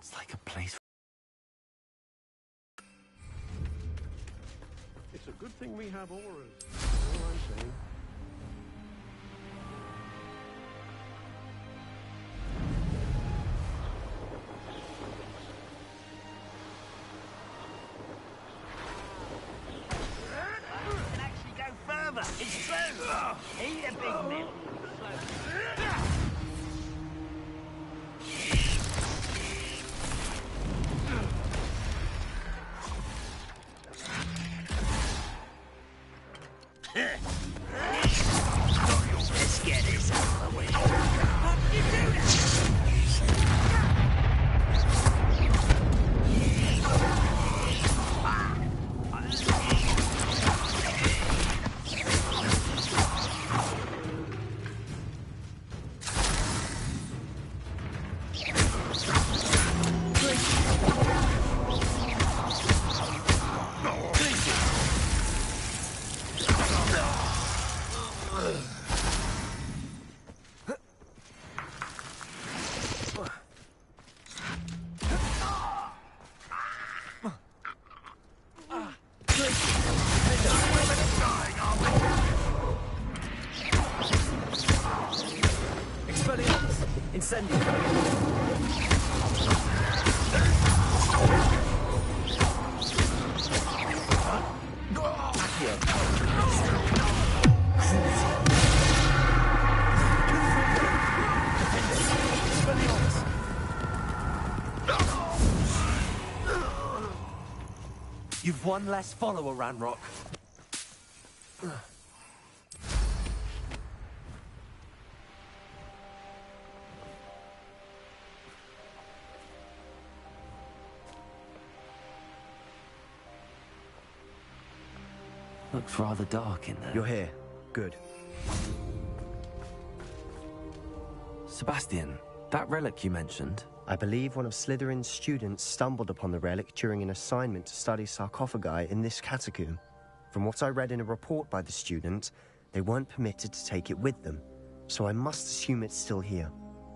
It's like a place. It's a good thing we have auras. That's all I'm saying. Can actually go further. It's true. Eat a big meal. Let's get this out of the way. How did you do that? You've one less follower, Ranrock. Looks rather dark in there. You're here. Good. Sebastian, that relic you mentioned. I believe one of Slytherin's students stumbled upon the relic during an assignment to study sarcophagi in this catacomb. From what I read in a report by the student, they weren't permitted to take it with them, so I must assume it's still here.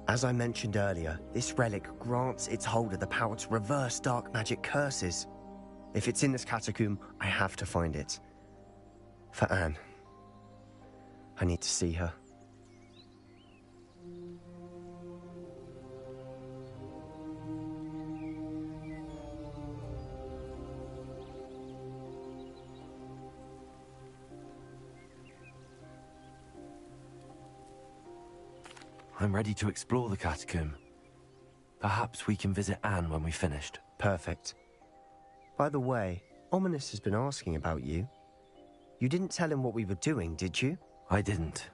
As I mentioned earlier, this relic grants its holder the power to reverse dark magic curses. If it's in this catacomb, I have to find it. For Anne. I need to see her. I'm ready to explore the catacomb. Perhaps we can visit Anne when we've finished. Perfect. By the way, Ominous has been asking about you. You didn't tell him what we were doing, did you? I didn't.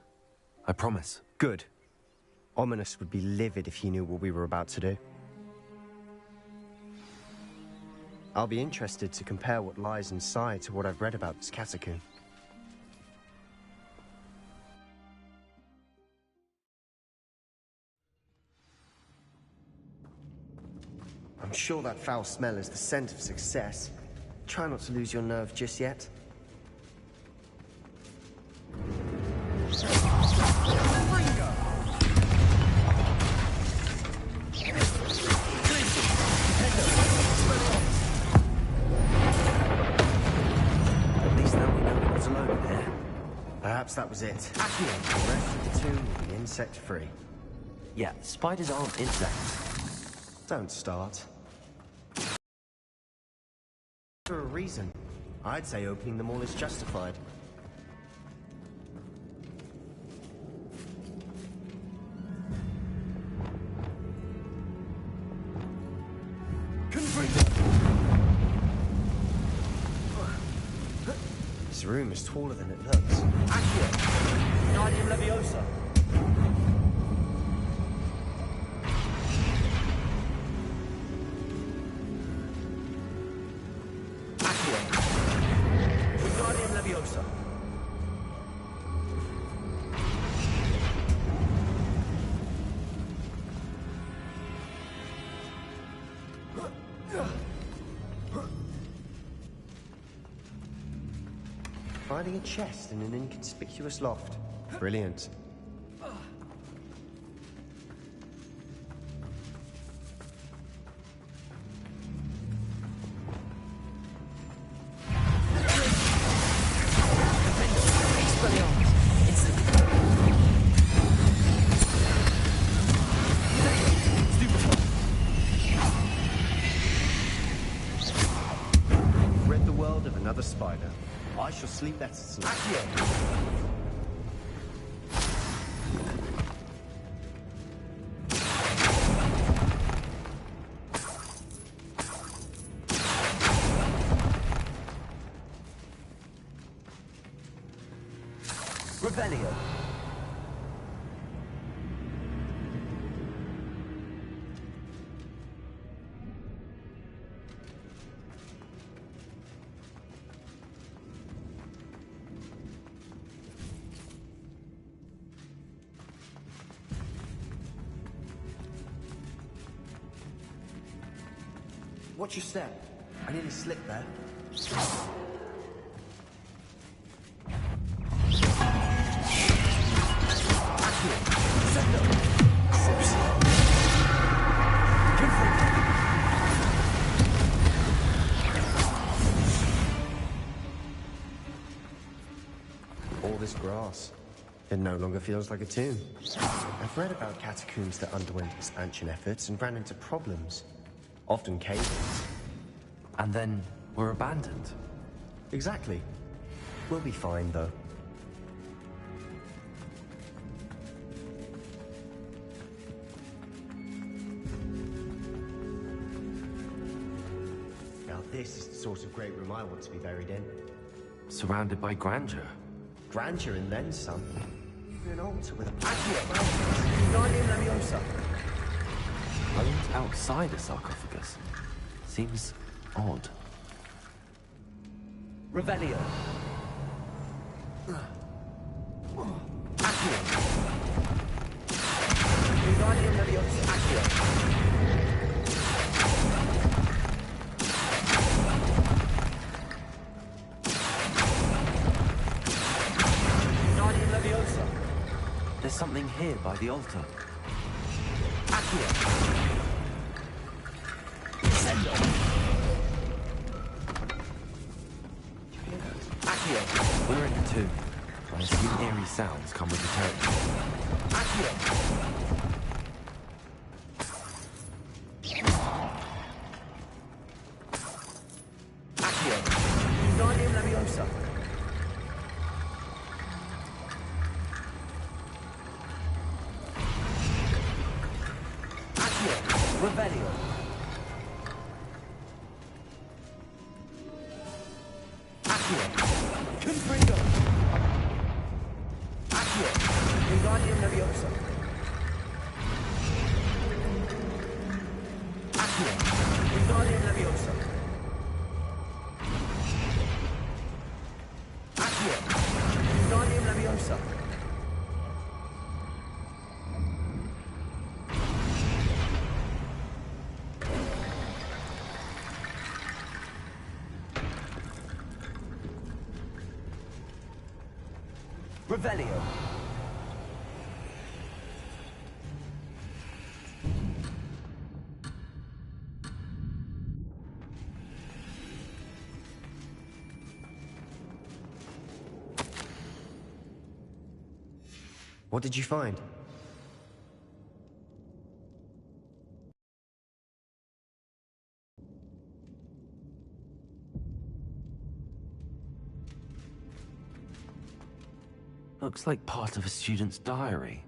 I promise. Good. Ominous would be livid if he knew what we were about to do. I'll be interested to compare what lies inside to what I've read about this catacomb. I'm sure that foul smell is the scent of success. Try not to lose your nerve just yet. At least now we know what's alone there. Perhaps that was it. The rest of the tomb will be insect-free. Yeah, spiders aren't insects. Don't start. For a reason. I'd say opening them all is justified. This room is taller than it looks. Accurate. Wingardium Leviosa. Wingardium Leviosa. Finding a chest in an inconspicuous loft. Brilliant. sleep better tonight. Accio. Revelio. Watch your step. I nearly slipped there. All this grass. It no longer feels like a tomb. I've read about catacombs that underwent expansion efforts and ran into problems. Often cave-ins. And then were abandoned. Exactly. We'll be fine, though. Now this is the sort of great room I want to be buried in. Surrounded by grandeur. Grandeur and then some. Even an altar with a Accio. Guardian Leviosa. Owned outside a sarcophagus. Seems odd. Revelio. Accio. Guardian Leviosa. Accio. Guardian Leviosa. There's something here by the altar. Accio. Sendo. Accio. We're in the tomb. I assume eerie sounds come with the territory. Accio. Accio. Guardian Leviosa. Accio. Revelio. Confringo! Accio! Wingardium Leviosa! Accio! Wingardium Leviosa! Accio! Wingardium Leviosa! Revelio. What did you find? Looks like part of a student's diary.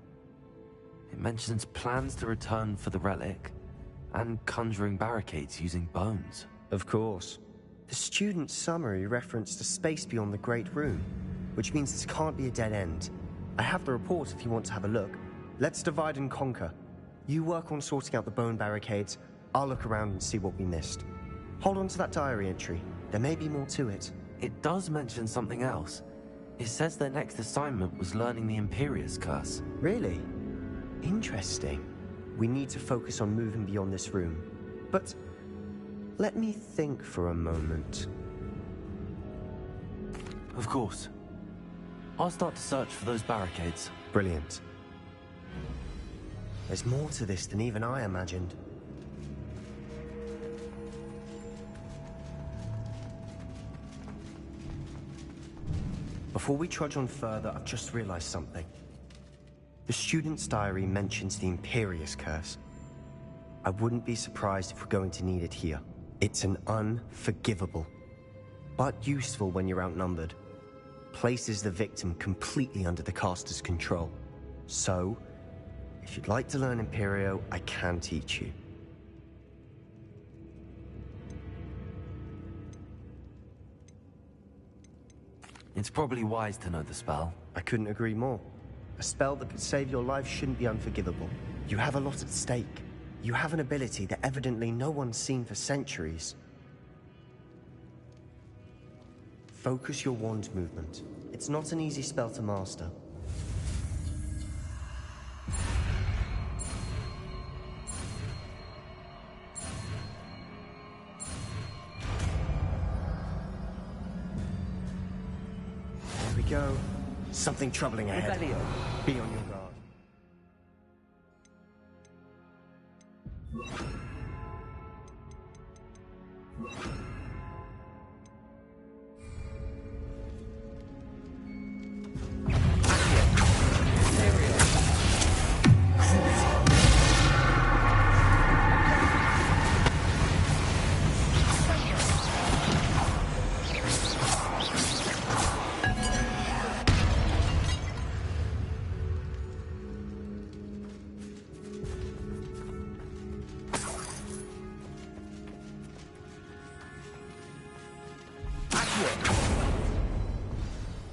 It mentions plans to return for the relic and conjuring barricades using bones. Of course. The student's summary referenced a space beyond the Great Room, which means this can't be a dead end. I have the report if you want to have a look. Let's divide and conquer. You work on sorting out the bone barricades. I'll look around and see what we missed. Hold on to that diary entry. There may be more to it. It does mention something else. It says their next assignment was learning the Imperius Curse. Really? Interesting. We need to focus on moving beyond this room. But let me think for a moment. Of course. I'll start to search for those barricades. Brilliant. There's more to this than even I imagined. Before we trudge on further, I've just realized something. The student's diary mentions the Imperius Curse. I wouldn't be surprised if we're going to need it here. It's an unforgivable, but useful when you're outnumbered. places the victim completely under the caster's control. So, if you'd like to learn Imperio, I can teach you. It's probably wise to know the spell. I couldn't agree more. A spell that could save your life shouldn't be unforgivable. You have a lot at stake. You have an ability that evidently no one's seen for centuries. Focus your wand movement. It's not an easy spell to master. There we go. Something troubling ahead. Revelio. Be on your guard.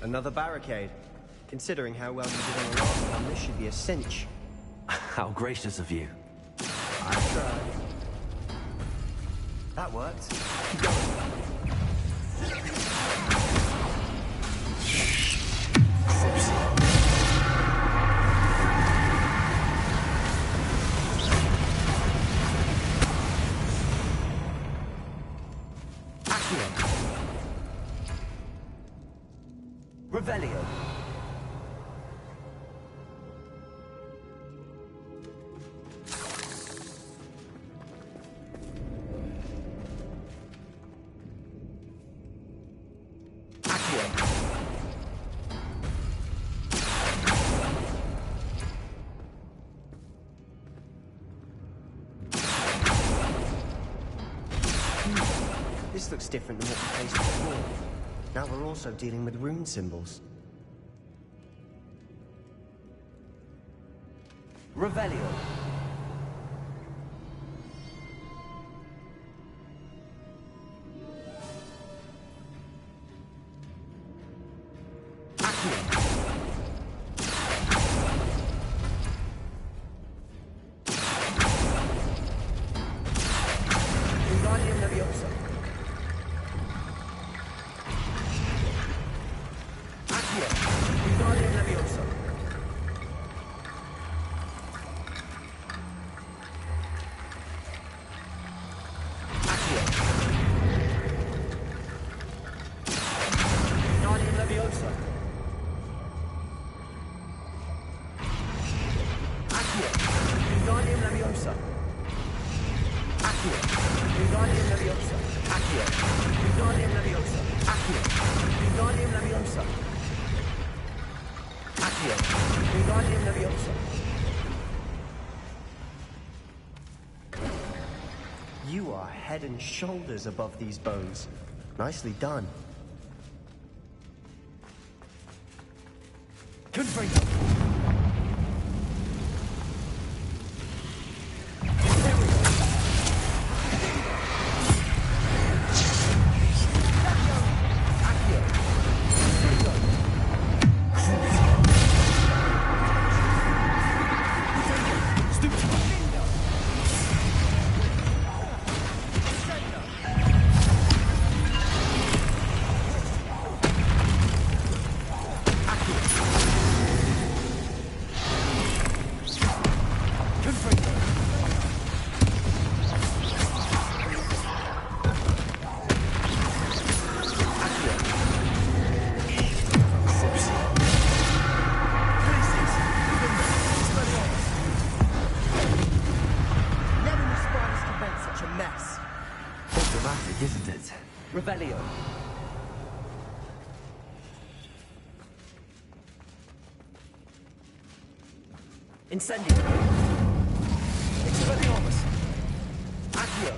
Another barricade. Considering how well you did on the last one, this should be a cinch. How gracious of you. I tried. That worked. Keep going. Revelio. This looks different than what we faced before. Now we're also dealing with rune symbols. Revelio. You are head and shoulders above these bones. Nicely done. Confringo. Isn't it? Revelio. Incendio. Expelliarmus. Accio.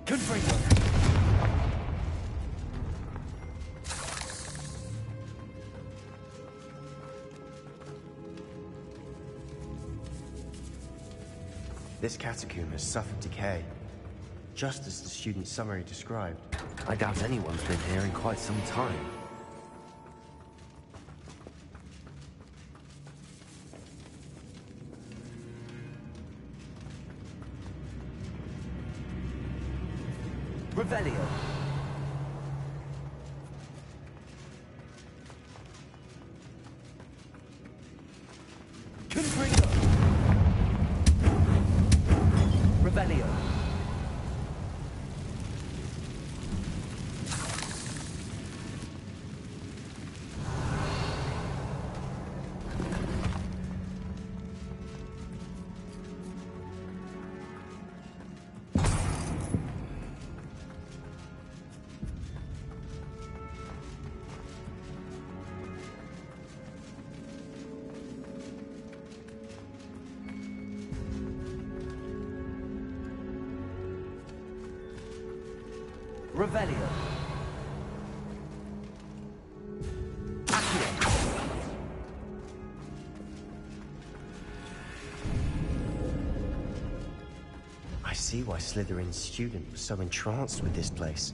Confringo! This catacomb has suffered decay, just as the student's summary described. I doubt anyone's been here in quite some time. Revelio. Confringo. Revelio. Revelio. I see why Slytherin's student was so entranced with this place.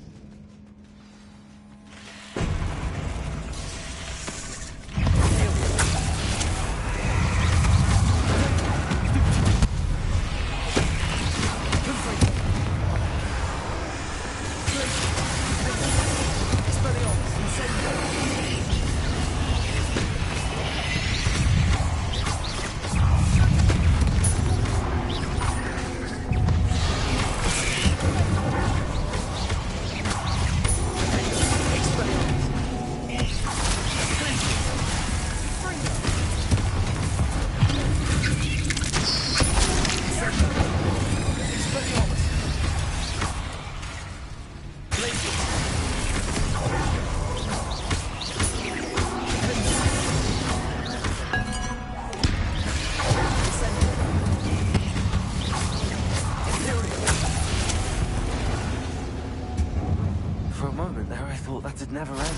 That'd never end.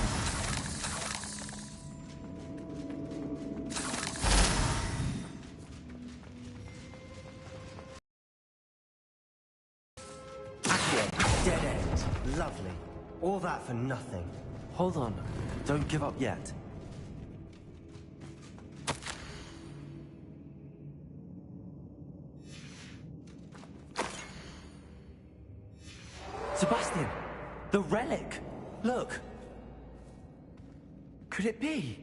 Dead end. Lovely. All that for nothing. Hold on. Don't give up yet. Sebastian! The relic! Look! Could it be?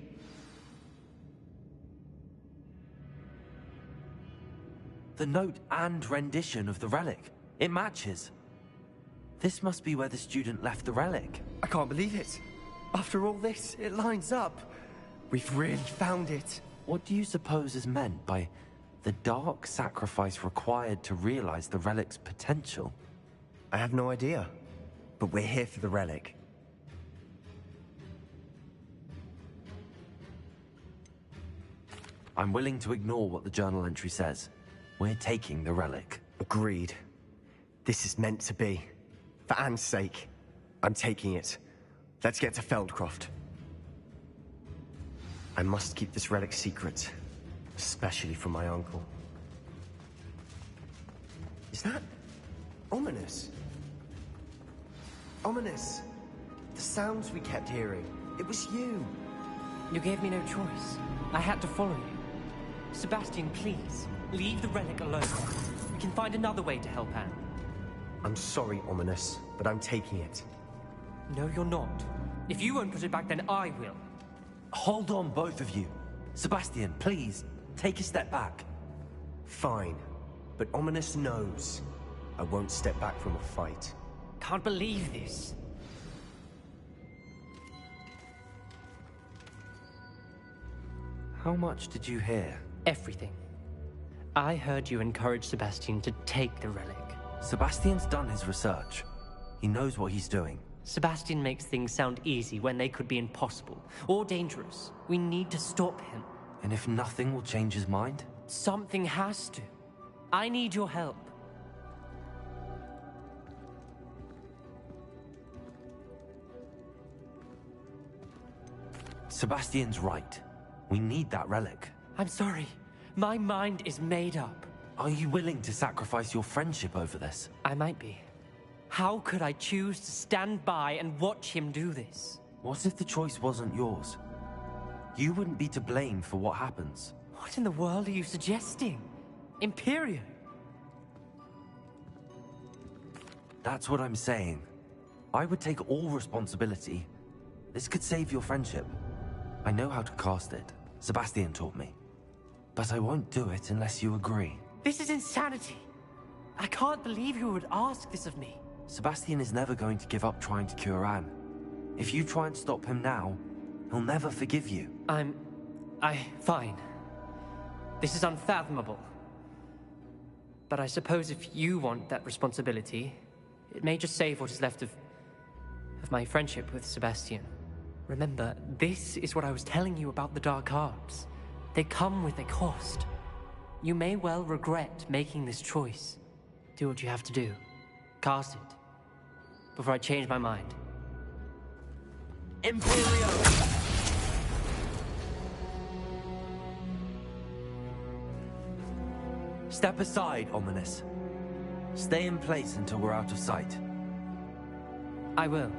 The note and rendition of the relic. It matches. This must be where the student left the relic. I can't believe it. After all this, it lines up. We've really found it. What do you suppose is meant by the dark sacrifice required to realize the relic's potential? I have no idea. But we're here for the relic. I'm willing to ignore what the journal entry says. We're taking the relic. Agreed. This is meant to be. For Anne's sake, I'm taking it. Let's get to Feldcroft. I must keep this relic secret, especially from my uncle. Is that ominous? Ominous. The sounds we kept hearing. It was you. You gave me no choice. I had to follow you. Sebastian, please, leave the relic alone. We can find another way to help Anne. I'm sorry, Ominous, but I'm taking it. No, you're not. If you won't put it back, then I will. Hold on, both of you. Sebastian, please, take a step back. Fine, but Ominous knows I won't step back from a fight. Can't believe this. How much did you hear? Everything. I heard you encourage Sebastian to take the relic. Sebastian's done his research. He knows what he's doing. Sebastian makes things sound easy when they could be impossible or dangerous. We need to stop him. And if nothing will change his mind? Something has to. I need your help. Sebastian's right. We need that relic. I'm sorry. My mind is made up. Are you willing to sacrifice your friendship over this? I might be. How could I choose to stand by and watch him do this? What if the choice wasn't yours? You wouldn't be to blame for what happens. What in the world are you suggesting? Imperium? That's what I'm saying. I would take all responsibility. This could save your friendship. I know how to cast it. Sebastian taught me. But I won't do it unless you agree. This is insanity. I can't believe you would ask this of me. Sebastian is never going to give up trying to cure Anne. If you try and stop him now, he'll never forgive you. Fine. This is unfathomable. But I suppose if you want that responsibility, it may just save what is left of my friendship with Sebastian. Remember, this is what I was telling you about the dark arts. They come with a cost. You may well regret making this choice. Do what you have to do. Cast it. Before I change my mind. Imperio! Step aside, Ominous. Stay in place until we're out of sight. I will.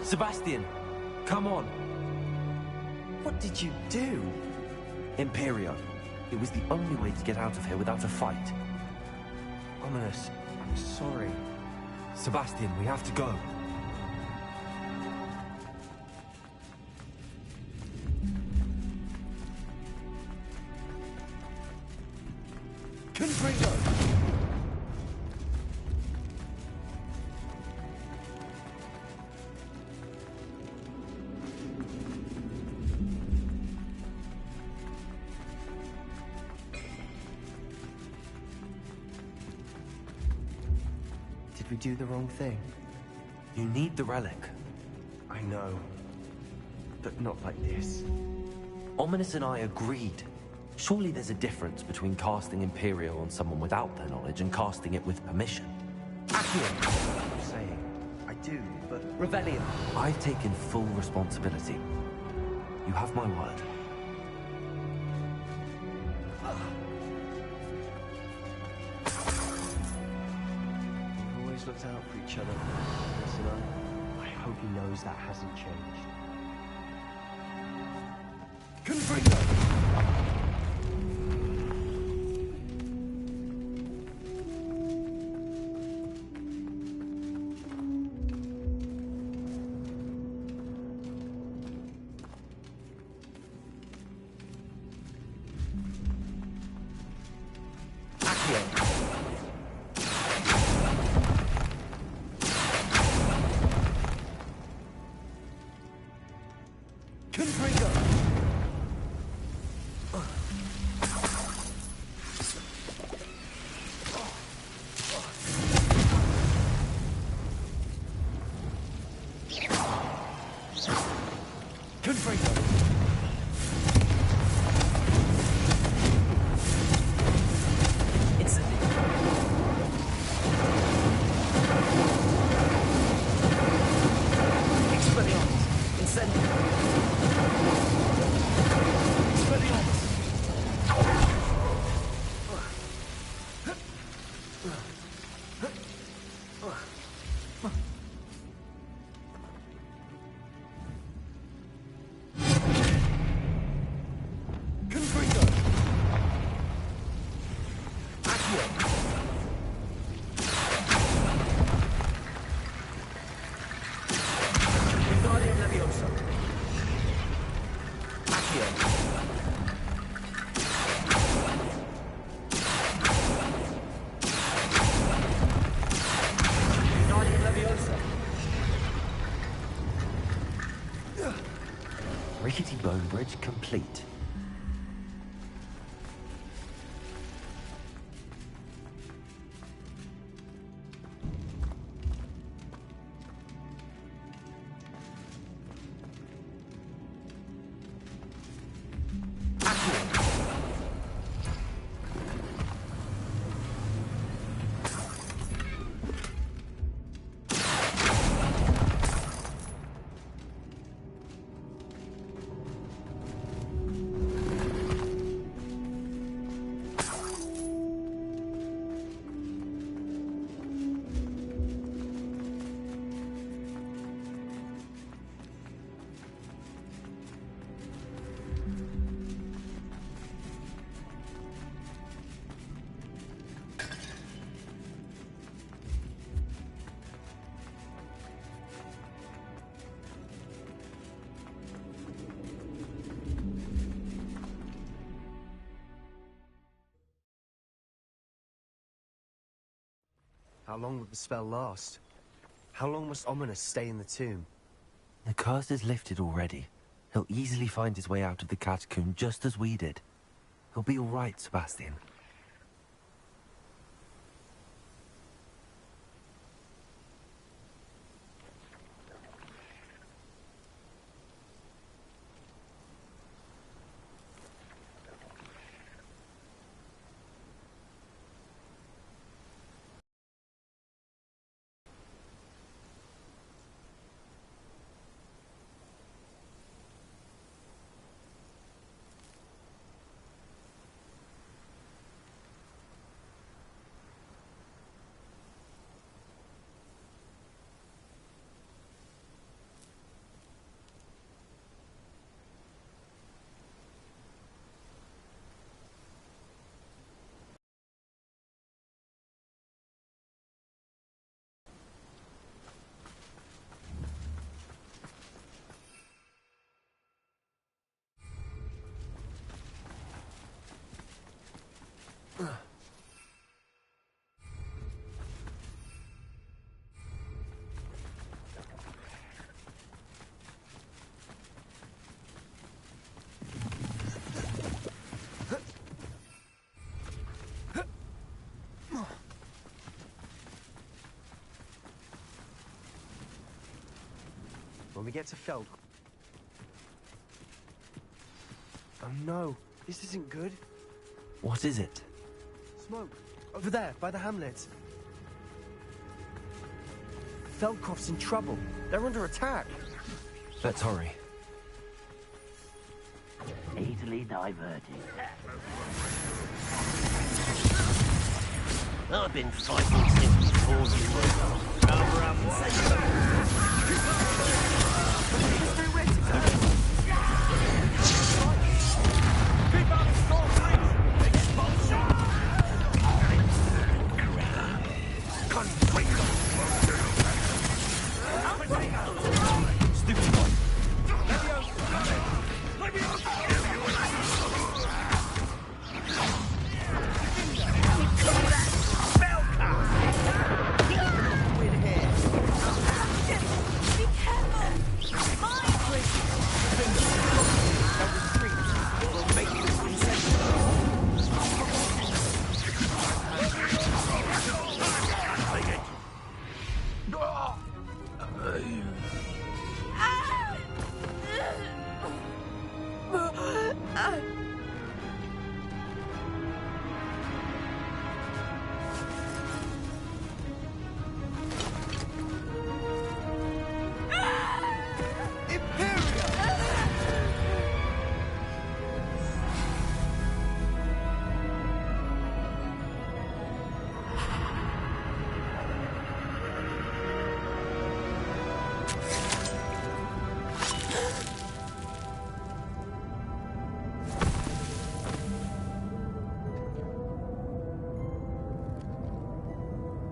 Sebastian, come on. What did you do? Imperio. It was the only way to get out of here without a fight. Ominous, I'm sorry. Sebastian, we have to go. Confringo! Did we do the wrong thing? You need the relic. I know. But not like this. Ominous and I agreed. Surely there's a difference between casting Imperio on someone without their knowledge and casting it with permission. Accio! I'm saying. I do, but... Revelio. I've taken full responsibility. You have my word. We've always looked out for each other. Chris and I hope he knows that hasn't changed. Confringo! Rickety bone bridge complete. How long will the spell last? How long must Ominous stay in the tomb? The curse is lifted already. He'll easily find his way out of the catacomb just as we did. He'll be all right, Sebastian. When we get to Feld... Oh no, this isn't good. What is it? Smoke. Over there, by the hamlet. Feldcroft's in trouble. They're under attack. Let's hurry. Easily diverted. I've been fighting since before you were. Cover up and say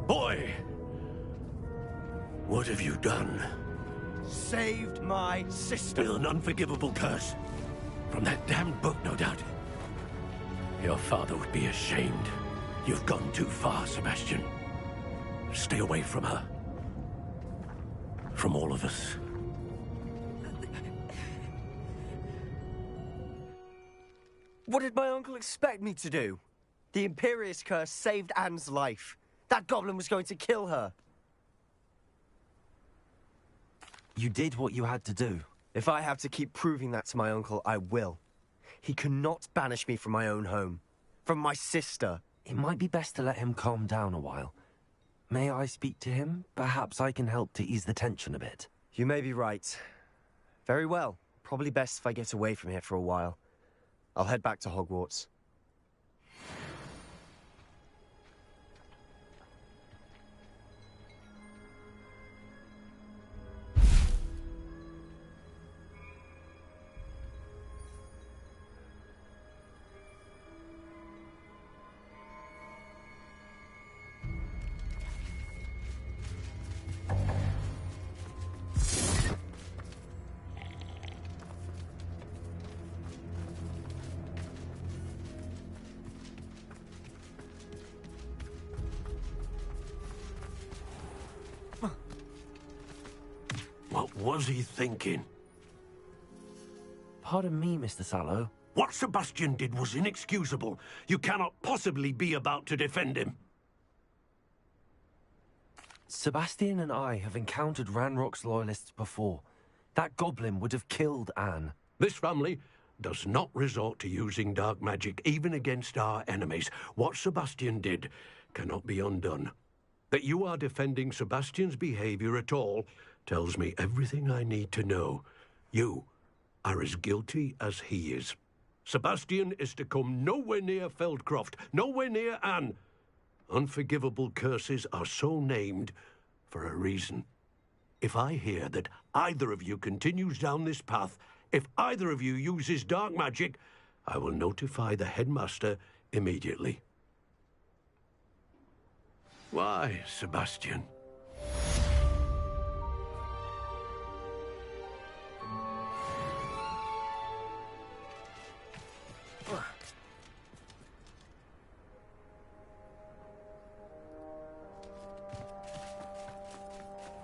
Boy! What have you done? Saved my sister. With an unforgivable curse. From that damned book, no doubt. Your father would be ashamed. You've gone too far, Sebastian. Stay away from her. From all of us. What did my uncle expect me to do? The Imperious curse saved Anne's life. That goblin was going to kill her. You did what you had to do. If I have to keep proving that to my uncle, I will. He cannot banish me from my own home. From my sister. It might be best to let him calm down a while. May I speak to him? Perhaps I can help to ease the tension a bit. You may be right. Very well. Probably best if I get away from here for a while. I'll head back to Hogwarts. was he thinking? Pardon me, Mr. Sallow. What Sebastian did was inexcusable. You cannot possibly be about to defend him. Sebastian and I have encountered Ranrock's loyalists before. That goblin would have killed Anne. This family does not resort to using dark magic, even against our enemies. What Sebastian did cannot be undone. That you are defending Sebastian's behavior at all tells me everything I need to know. You are as guilty as he is. Sebastian is to come nowhere near Feldcroft, nowhere near Anne. Unforgivable curses are so named for a reason. If I hear that either of you continues down this path, if either of you uses dark magic, I will notify the headmaster immediately. Why, Sebastian?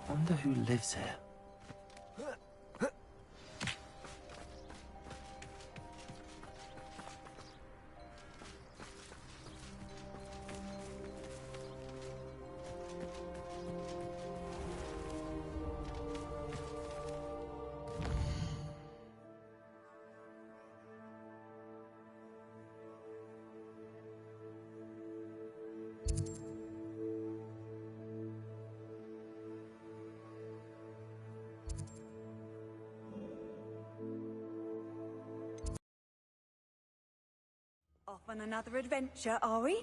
Wonder who lives here. Off on another adventure, are we?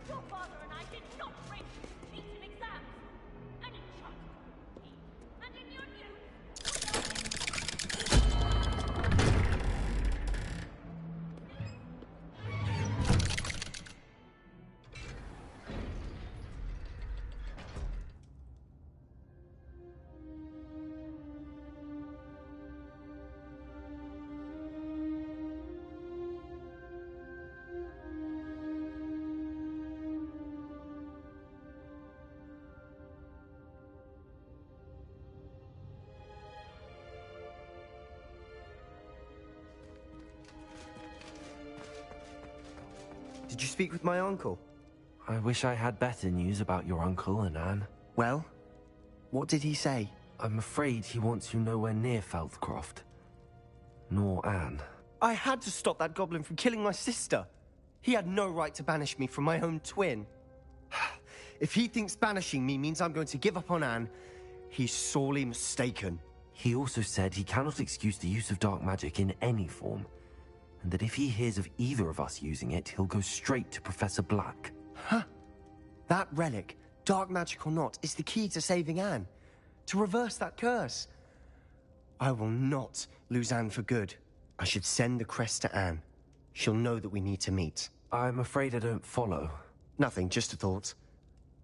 Your father and I did not race feet in exams. And in childhood, and in your youth. Did you speak with my uncle? I wish I had better news about your uncle and Anne. Well, what did he say? I'm afraid he wants you nowhere near Feldcroft. Nor Anne. I had to stop that goblin from killing my sister. He had no right to banish me from my own twin. If he thinks banishing me means I'm going to give up on Anne, he's sorely mistaken. He also said he cannot excuse the use of dark magic in any form, and that if he hears of either of us using it, he'll go straight to Professor Black. Huh? That relic, dark magic or not, is the key to saving Anne. To reverse that curse. I will not lose Anne for good. I should send the crest to Anne. She'll know that we need to meet. I'm afraid I don't follow. Nothing, just a thought.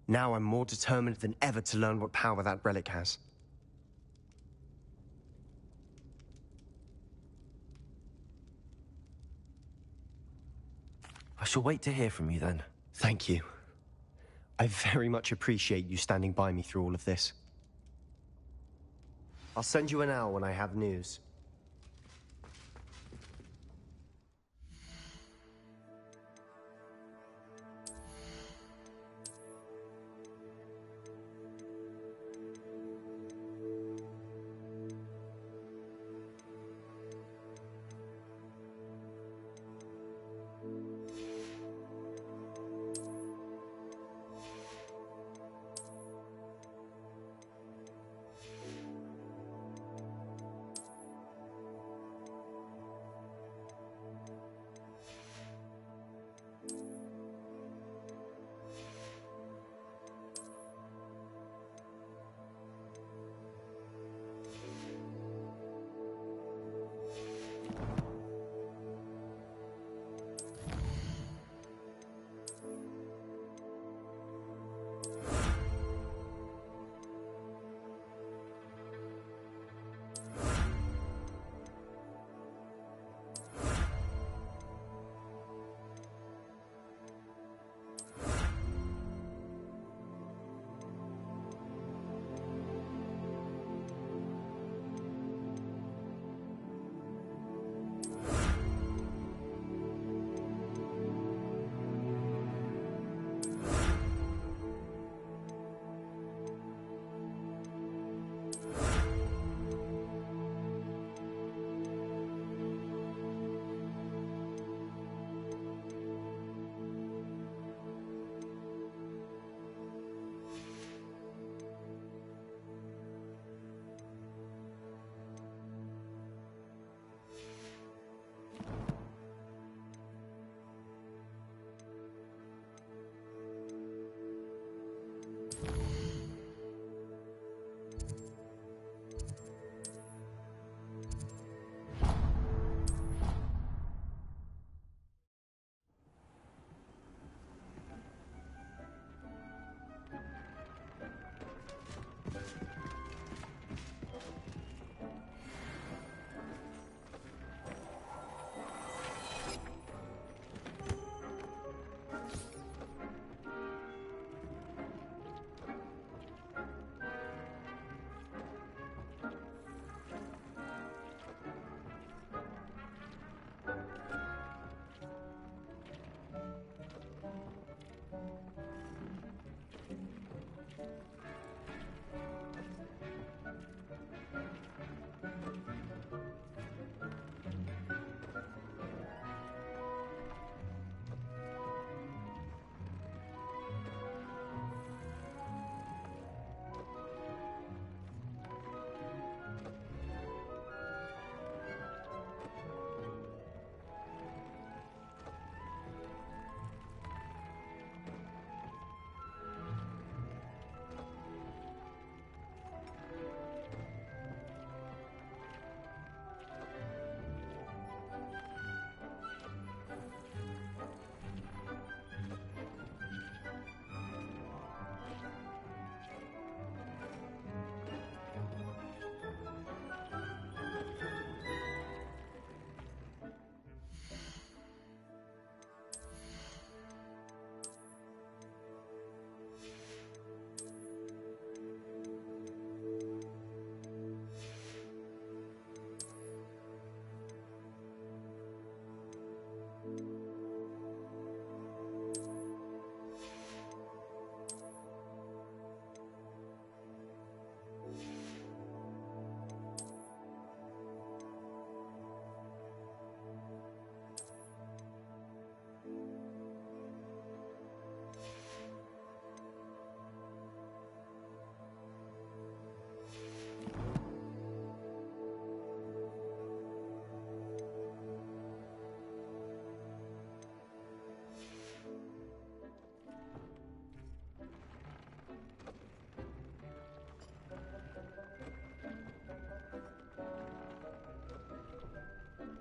Now I'm more determined than ever to learn what power that relic has. I shall wait to hear from you then. Thank you. I very much appreciate you standing by me through all of this. I'll send you an hour when I have news.